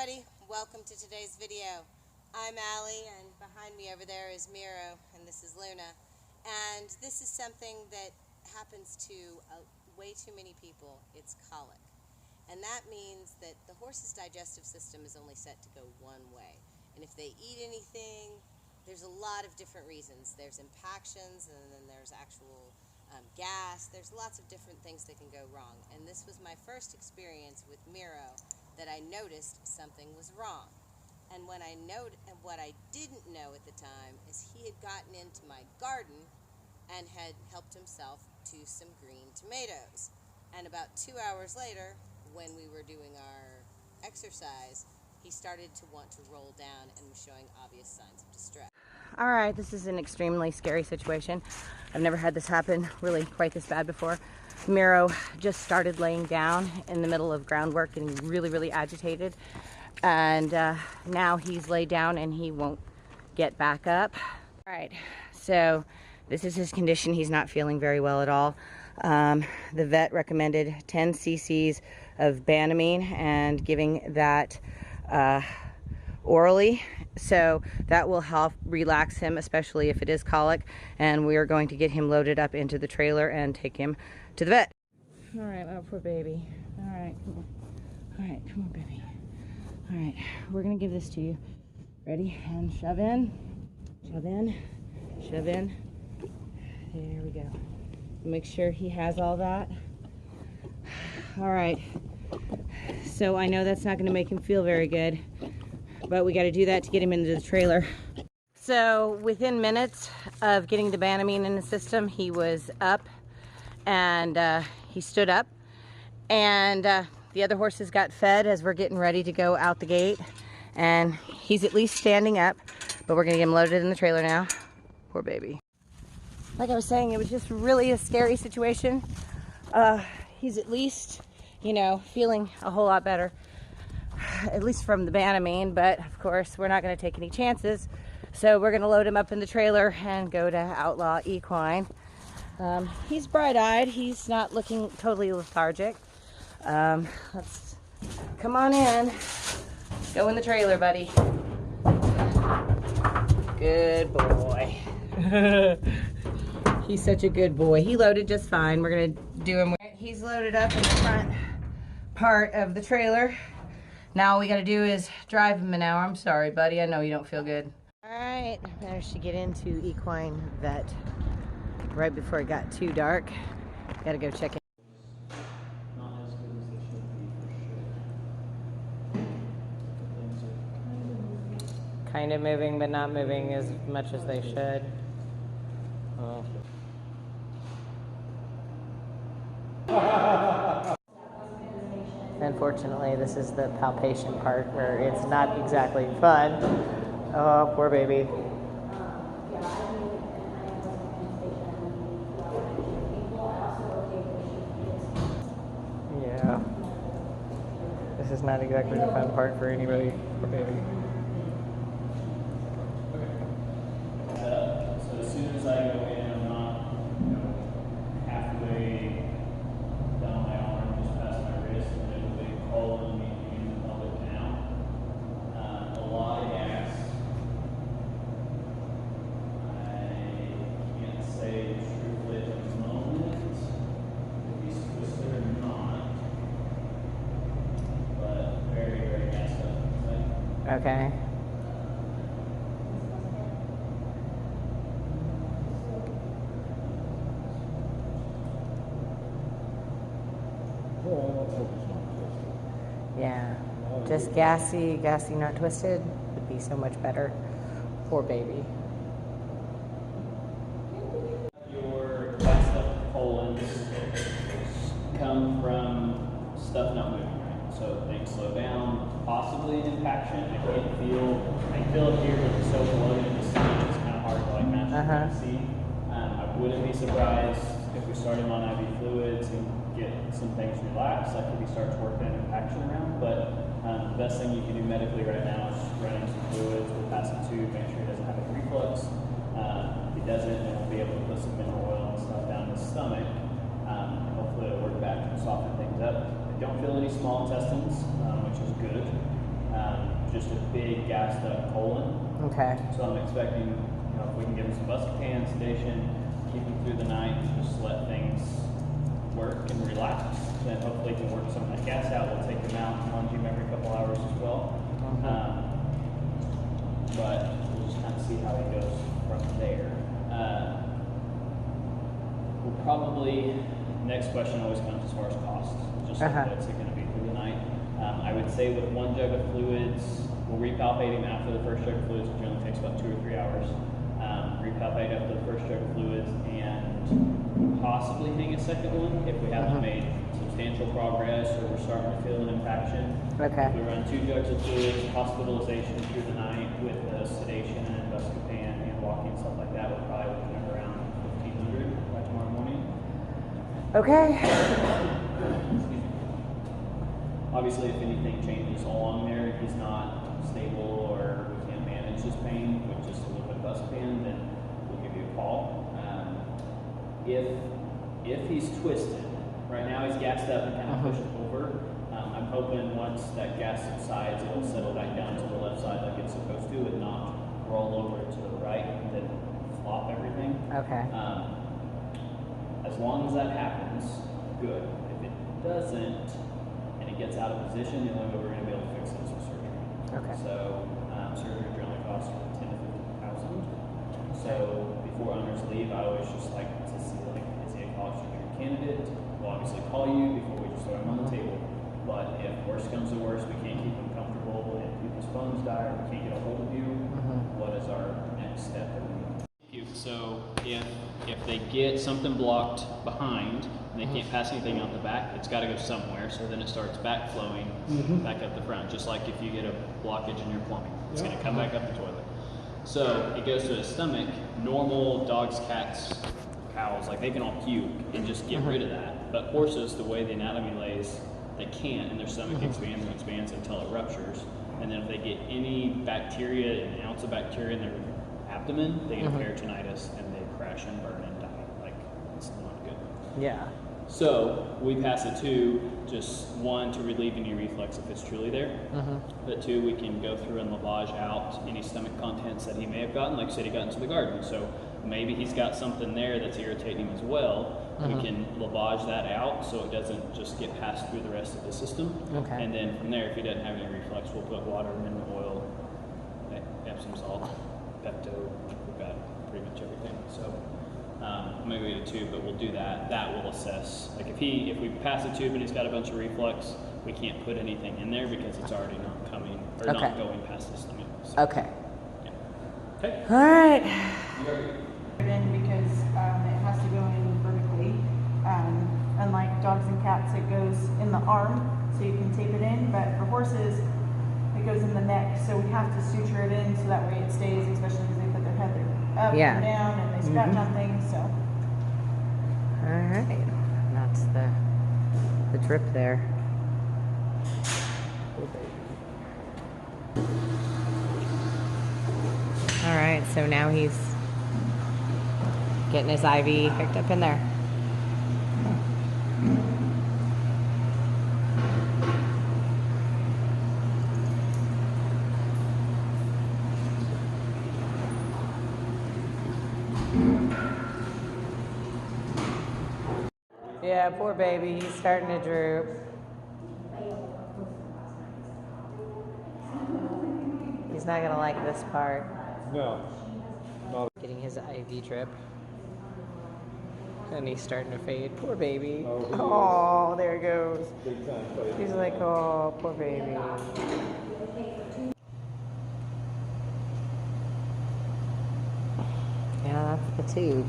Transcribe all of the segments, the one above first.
everybody, welcome to today's video. I'm Allie and behind me over there is Miro and this is Luna. And this is something that happens to way too many people. It's colic. And that means that the horse's digestive system is only set to go one way. And if they eat anything, there's a lot of different reasons. There's impactions and then there's actual gas. There's lots of different things that can go wrong. And this was my first experience with Miro that I noticed something was wrong. And what I didn't know at the time is he had gotten into my garden and had helped himself to some green tomatoes. And about 2 hours later, when we were doing our exercise, he started to want to roll down and was showing obvious signs of distress. All right, this is an extremely scary situation. I've never had this happen really quite this bad before. Miro just started laying down in the middle of groundwork, getting really agitated. And now he's laid down and he won't get back up. All right, so this is his condition. He's not feeling very well at all. The vet recommended 10 cc's of Banomine and giving that orally. So that will help relax him, especially if it is colic. And we are going to get him loaded up into the trailer and take him to the vet. All right, oh, poor baby. All right, come on. All right, come on, baby. All right, we're gonna give this to you. Ready? And shove in, shove in, shove in. There we go. Make sure he has all that. All right. So I know that's not gonna make him feel very good, but we gotta do that to get him into the trailer. So within minutes of getting the Banomine in the system, he was up and he stood up, and the other horses got fed as we're getting ready to go out the gate, and he's at least standing up, but we're gonna get him loaded in the trailer now. Poor baby. Like I was saying, it was just really a scary situation. He's at least, you know, feeling a whole lot better, at least from the Banomine, but of course we're not gonna take any chances. So we're gonna load him up in the trailer and go to Outlaw Equine. He's bright-eyed. He's not looking totally lethargic. Let's come on in. Go in the trailer, buddy. Good boy. He's such a good boy. He loaded just fine. We're gonna do him. He's loaded up in the front part of the trailer. Now all we gotta do is drive him an hour. I'm sorry, buddy. I know you don't feel good. All right, I managed to get into Equine Vet right before it got too dark. Gotta go check it. Kind of moving, but not moving as much as they should. Oh. Unfortunately, this is the palpation part where it's not exactly fun. Oh, poor baby. Yeah. This is not exactly the fun part for anybody. Poor baby. So as soon as I go in, I'm not, halfway down my arm, just past my wrist, and there's a big hole in me in the pelvic canal. A lot of gas. I can't say truthfully at the moment if he's twisted or not, but very gassed up. Okay. Yeah, just gassy, not twisted would be so much better. Poor baby. Your gassed up colons come from stuff not moving right. So things slow down, possibly an impaction. I can feel it here, but it's so bloated in the stomach, it's kind of hard to like match and see. I wouldn't be surprised if we start him on IV fluids and get some things relaxed, like if he starts working an impaction around. But the best thing you can do medically right now is running some fluids. We'll pass a tube, make sure he doesn't have a reflux. If he doesn't, then we'll be able to put some mineral oil and stuff down his stomach. And hopefully it'll work back and soften things up. I don't feel any small intestines, which is good. just a big gassed up colon. Okay. So I'm expecting, if we can give him some Buscopan, sedation, keep him through the night, just let things work and relax, then hopefully can work some of that gas out. We'll take him out and lunge him every couple hours as well. But we'll just kind of see how he goes from there. We'll probably, next question always comes as far as cost. Just like what's it going to be through the night. I would say with one jug of fluids, we'll repalpate him after the first jug of fluids, which generally takes about 2 or 3 hours. Repalpate after the first jug of fluids and possibly hang a second one if we haven't made substantial progress or we're starting to feel an impaction. Okay. If we run 2 jugs of fluids, hospitalization through the night with sedation and Buscopan and walking and stuff like that, we're probably looking at around 1,500 by tomorrow morning. Okay. Obviously, if anything changes along there, he's not stable or we can't manage his pain with just a little bit of Buscopan, then we'll give you a call. If he's twisted, right now he's gassed up and kind of pushed over. I'm hoping once that gas subsides, it'll settle back down to the left side like it's supposed to and not roll over to the right and then flop everything. Okay. As long as that happens, good. If it doesn't, and it gets out of position, the only way we're going to be able to fix it is with surgery. Okay. So surgery generally costs $10,000 to $15,000. So before owners leave, I always just like to see is he a Colic surgery candidate? We'll obviously call you before we just throw him on the table. But if worse comes to worse, we can't keep him comfortable and people's phones die or we can't get a hold of you, what is our next step? So if they get something blocked behind and they can't pass anything out the back, it's got to go somewhere. So then it starts backflowing back up the front, just like if you get a blockage in your plumbing, it's going to come back up the toilet. So it goes to his stomach. Normal dogs, cats, cows, like they can all puke and just get rid of that. But horses, the way the anatomy lays, they can't, and their stomach expands and expands until it ruptures. And then if they get any bacteria, an ounce of bacteria in their abdomen, they get peritonitis and they crash and burn and die. Like, it's not good. Yeah. So we pass a tube, just one, to relieve any reflux if it's truly there. But 2, we can go through and lavage out any stomach contents that he may have gotten. Like I said, he got into the garden, so maybe he's got something there that's irritating him as well. We can lavage that out so it doesn't just get passed through the rest of the system. Okay. And then from there, if he doesn't have any reflux, we'll put water, mineral oil, Epsom salt, Pepto. We've got pretty much everything. So maybe a tube, but we'll do that. That will assess. Like if we pass a tube and he's got a bunch of reflux, we can't put anything in there because it's already not coming or not going past the stomach. So, okay. Yeah. Okay. All right. Because it has to go in vertically. Unlike dogs and cats, it goes in the arm, so you can tape it in. But for horses, it goes in the neck, so we have to suture it in so that way it stays, especially because they put their head up and down and they scratch on things. So. All right. That's the drip there. All right. So now he's getting his IV hooked up in there. Yeah, poor baby. He's starting to droop. He's not going to like this part. No. Not. Getting his IV drip. And he's starting to fade. Poor baby. Oh, there he goes. Big time fade. He's like, oh, poor baby. Yeah, that's the tube.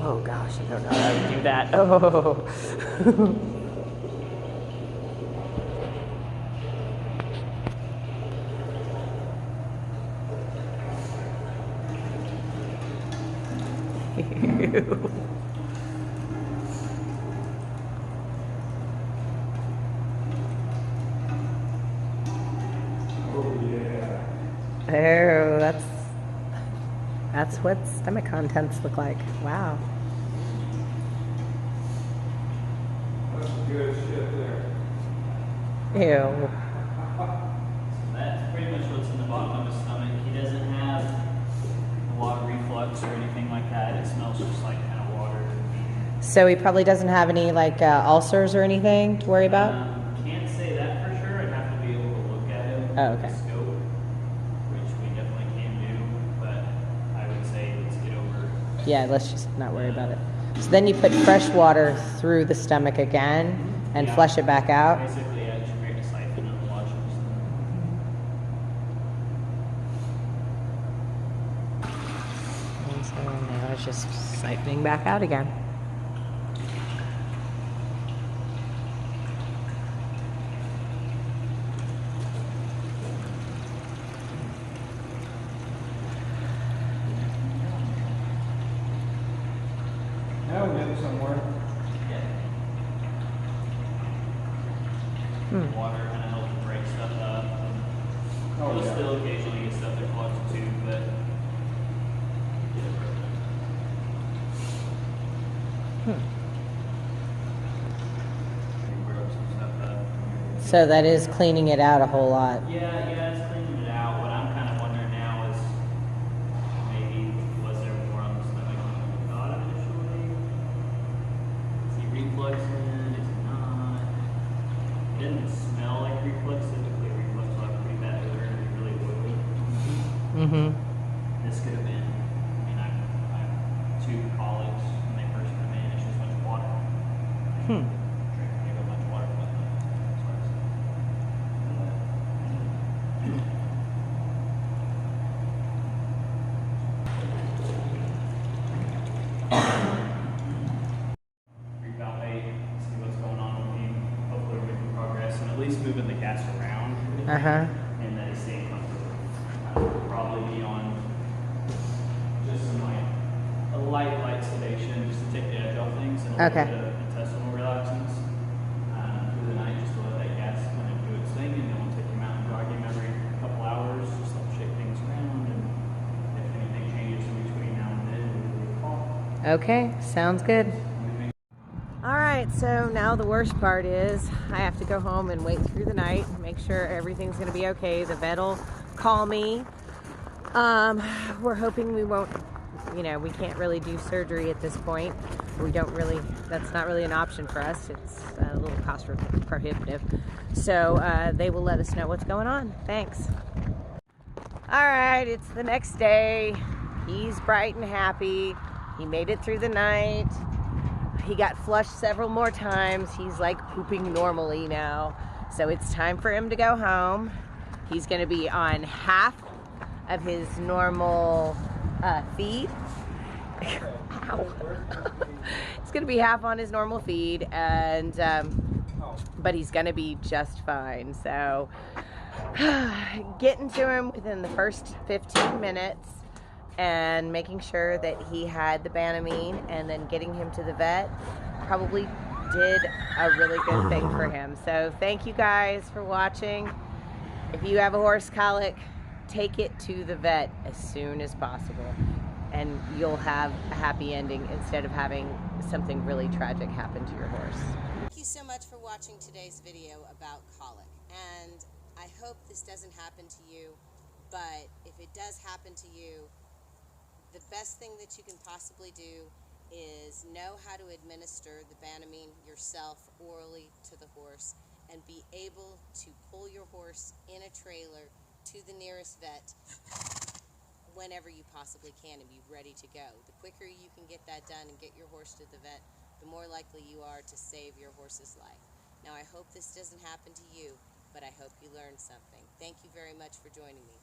Oh gosh, I don't know how to do that. Oh. Ew. Oh yeah. There that's what stomach contents look like. Wow. That's good shit there. Ew. That's pretty much what's in the bottom of his stomach. He doesn't have a lot of reflux or anything like that. It smells just like kind of water. So he probably doesn't have any like ulcers or anything to worry about? Can't say that for sure. I'd have to be able to look at him Oh, with okay. a scope, which we definitely can do, but I would say let's get over. Yeah, let's just not worry about it. So then you put fresh water through the stomach again and Yeah. flush it back out? Basically, yeah, just create a siphon and wash him. And so now it's just siphoning back out again. Now we're getting somewhere. Water kind of helps break stuff up. Oh, You'll yeah. still occasionally get stuff that clogs too, but we broke some stuff up. So that is cleaning it out a whole lot. Yeah, it's cleaning it out. What I'm kind of wondering now is maybe was there more on the stomach than we thought initially? Is he refluxing? Is he not? It didn't smell like reflux. Typically, reflux will have pretty bad odor and be really oily. Mm-hmm. This could have been. I mean, I have two colics when they first come in. It's just a bunch of water. Drink a bunch of water with them. Revalidate, see what's going on with him. Hopefully, we're making progress and at least moving the cast around. Uh-huh. And that he's staying comfortable. Probably be on just some like a light sedation just to take the edge off things and a Okay. little bit of intestinal relaxants through the night just to let that gas kind of do its thing, and then we'll take him out and jog him every couple hours just to shake things around, and if anything changes in between now and then, we'll give you a call. Okay, sounds good. All right, so now the worst part is I have to go home and wait through the night, make sure everything's going to be okay. The vet will call me. We're hoping we won't, we can't really do surgery at this point. We don't really, that's not really an option for us. It's a little cost prohibitive. So they will let us know what's going on. Thanks. All right, it's the next day. He's bright and happy. He made it through the night. He got flushed several more times. He's like pooping normally now. So it's time for him to go home. He's gonna be on half of his normal feed. Ow. It's gonna be half on his normal feed, and but he's gonna be just fine. So getting to him within the first 15 minutes and making sure that he had the Banomine and then getting him to the vet probably did a really good thing for him. So thank you guys for watching. If you have a horse colic, take it to the vet as soon as possible and you'll have a happy ending instead of having something really tragic happen to your horse. Thank you so much for watching today's video about colic, and I hope this doesn't happen to you, but if it does happen to you, the best thing that you can possibly do is know how to administer the Banomine yourself orally to the horse and be able to pull your horse in a trailer to the nearest vet whenever you possibly can and be ready to go. The quicker you can get that done and get your horse to the vet, the more likely you are to save your horse's life. Now, I hope this doesn't happen to you, but I hope you learned something. Thank you very much for joining me.